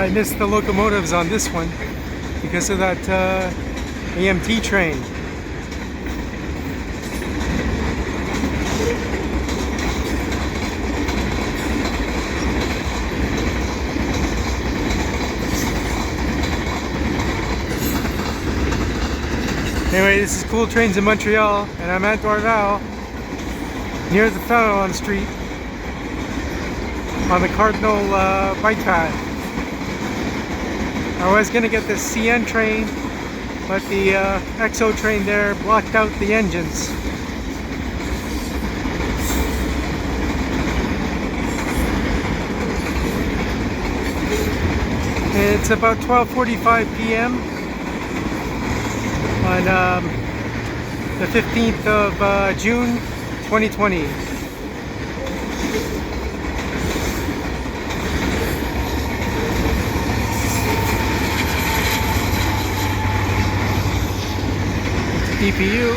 I missed the locomotives on this one because of that AMT train. Anyway, this is Cool Trains in Montreal, and I'm at Dorval, near the Cardinal Street, on the Cardinal bike path. I was going to get the CN train, but the EXO train there blocked out the engines. It's about 12:45 p.m. on the 15th of June 2020. DPU.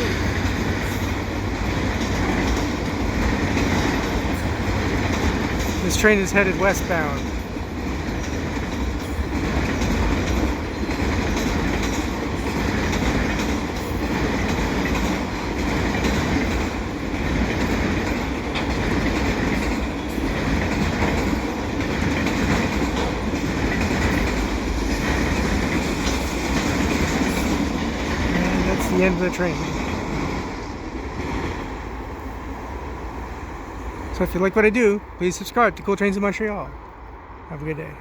This train is headed westbound. The end of the train. So if you like what I do, please subscribe to Cool Trains in Montreal. Have a good day.